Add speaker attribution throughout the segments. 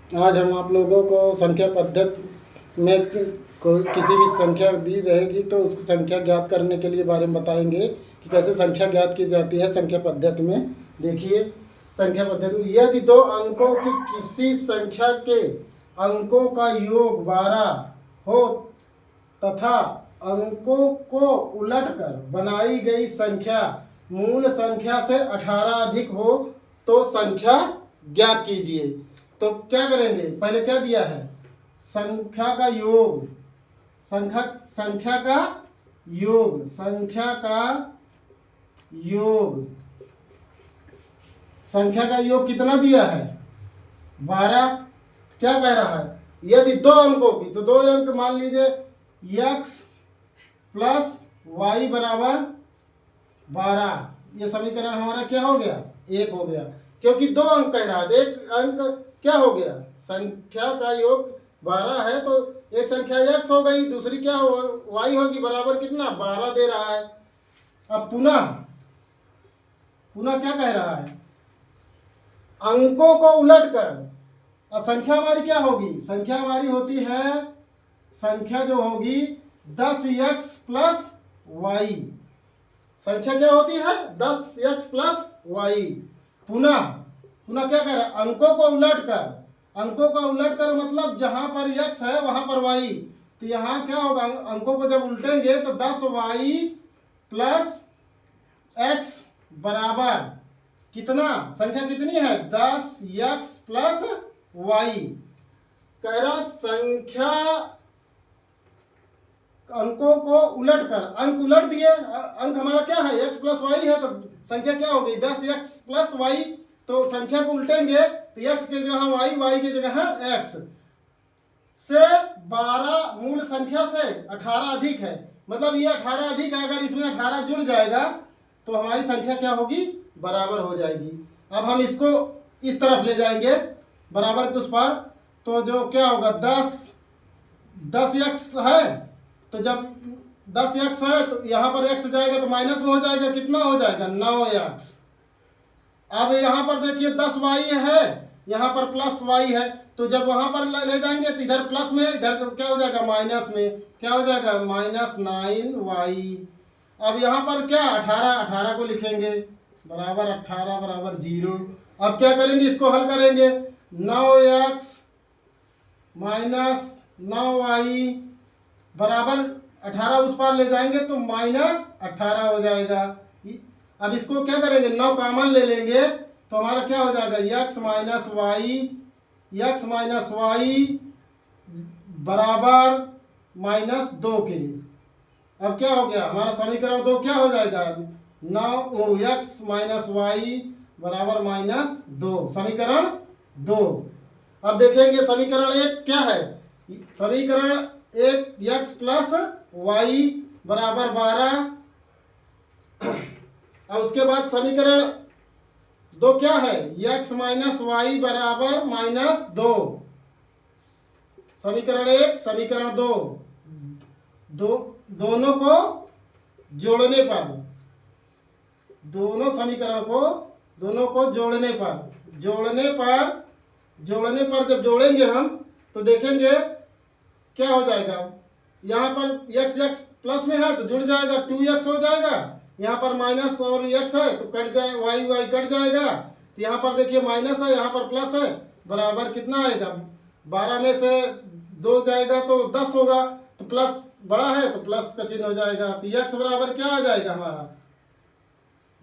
Speaker 1: आज हम आप लोगों को संख्या पद्धति में कोई किसी भी संख्या दी रहेगी तो उसको संख्या ज्ञात करने के लिए बारे में बताएंगे कि कैसे संख्या ज्ञात की जाती है संख्या पद्धति में। देखिए, संख्या पद्धति, यदि दो अंकों की किसी संख्या के अंकों का योग 12 हो तथा अंकों को उलटकर बनाई गई संख्या मूल संख्या से 18 अधिक हो तो संख्या ज्ञात कीजिए। तो क्या करेंगे, पहले क्या दिया है, संख्या का योग, संख्या का योग, संख्या का योग, संख्या का योग कितना दिया है, 12। क्या कह रहा है, यदि दो अंकों की, तो दो अंक मान लीजिए x प्लस वाई बराबर 12, ये समीकरण हमारा क्या हो गया, एक हो गया, क्योंकि दो अंक कह रहा है। एक अंक क्या हो गया, संख्या का योग 12 है तो एक संख्या x हो गई, दूसरी क्या हो, y होगी, बराबर कितना, 12 दे रहा है। अब पुनः क्या कह रहा है, अंकों को उलटकर, और संख्या हमारी क्या होगी, संख्या हमारी होती है, संख्या जो होगी 10x प्लस वाई, संख्या क्या होती है 10x प्लस वाई। पुनः क्या कह रहा है, अंकों को उलटकर, अंकों का उलटकर मतलब जहां पर x है वहां पर y, तो यहाँ क्या होगा, अंकों को जब उल्टेंगे तो 10y प्लस x बराबर कितना, संख्या कितनी है 10x प्लस y। कह रहा संख्या अंकों को उलटकर, अंक उलट दिए, अंक हमारा क्या है x प्लस वाई है, तो संख्या क्या हो गई 10x प्लस वाई, तो संख्या को उल्टेंगे तो x की जगह y, y की जगह है x, से 12 मूल संख्या से 18 अधिक है, मतलब ये 18 अधिक है, अगर इसमें 18 जुड़ जाएगा तो हमारी संख्या क्या होगी, बराबर हो जाएगी। अब हम इसको इस तरफ ले जाएंगे बराबर के उस पर, तो जो क्या होगा 10x है, तो जब 10x है तो यहाँ पर x जाएगा तो माइनस में हो जाएगा, कितना हो जाएगा 9x। अब यहाँ पर देखिए 10y है, यहाँ पर प्लस y है, तो जब वहाँ पर ले जाएंगे तो इधर प्लस में, इधर तो क्या हो जाएगा माइनस में, क्या हो जाएगा -9y। अब यहाँ पर क्या 18 को लिखेंगे बराबर 18 बराबर 0। अब क्या करेंगे, इसको हल करेंगे, 9x माइनस 9y बराबर 18 उस पार ले जाएंगे तो -18 हो जाएगा। अब इसको क्या करेंगे, 9 कॉमन ले लेंगे तो हमारा क्या हो जाएगा x माइनस वाई बराबर -2 के। अब क्या हो गया, हमारा समीकरण 2 क्या हो जाएगा, 9x माइनस वाई बराबर -2, समीकरण 2। अब देखेंगे समीकरण 1 क्या है, समीकरण 1 x प्लस वाई बराबर 12, और उसके बाद समीकरण 2 क्या है, x माइनस वाई बराबर -2, समीकरण 1 समीकरण 2, दोनों को जोड़ने पर, दोनों समीकरण को, दोनों को जोड़ने पर जब जोड़ेंगे हम तो देखेंगे क्या हो जाएगा, यहाँ पर x प्लस में है तो जुड़ जाएगा 2x हो जाएगा, यहाँ पर माइनस और x है तो कट जाए, y कट जाएगा, तो यहाँ पर देखिए माइनस है, यहाँ पर प्लस है, बराबर कितना आएगा, 12 में से 2 जाएगा तो 10 होगा, तो प्लस बड़ा है तो प्लस का चिन्ह हो जाएगा, तो x बराबर क्या आ जाएगा हमारा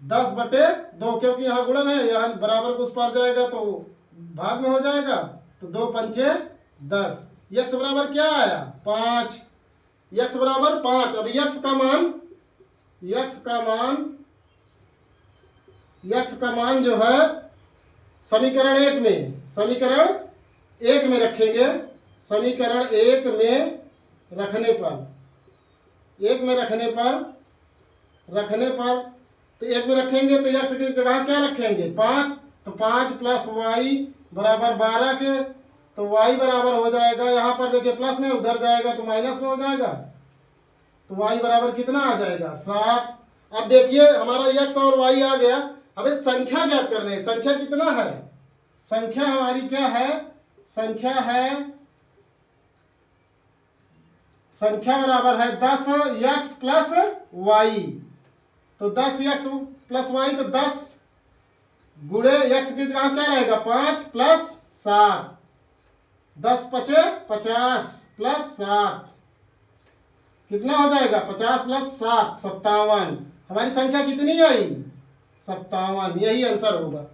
Speaker 1: 10/2, क्योंकि यहाँ गुणन है, यहाँ बराबर को उस पार जाएगा तो भाग में हो जाएगा, तो 2 पंचे 10, x बराबर क्या आया 5, x बराबर 5। अब x का मान जो है समीकरण 1 में रखेंगे, समीकरण 1 में रखने पर तो 1 में रखेंगे तो x की जगह क्या रखेंगे 5, तो 5 प्लस वाई बराबर 12 के, तो y बराबर हो जाएगा, यहाँ पर देखिए प्लस में, उधर जाएगा तो माइनस में हो जाएगा, तो y बराबर कितना आ जाएगा 7। अब देखिए हमारा x और y आ गया, अब संख्या ज्ञात कर रहे हैं, संख्या कितना है, संख्या हमारी क्या है, संख्या है, संख्या बराबर है 10x प्लस वाई। तो 10x प्लस वाई, तो 10 गुणे x की जगह क्या रहेगा 5 प्लस 7, 10 पचे 50 प्लस 7, कितना हो जाएगा 50 प्लस 7 57। हमारी संख्या कितनी आई 57, यही आंसर होगा।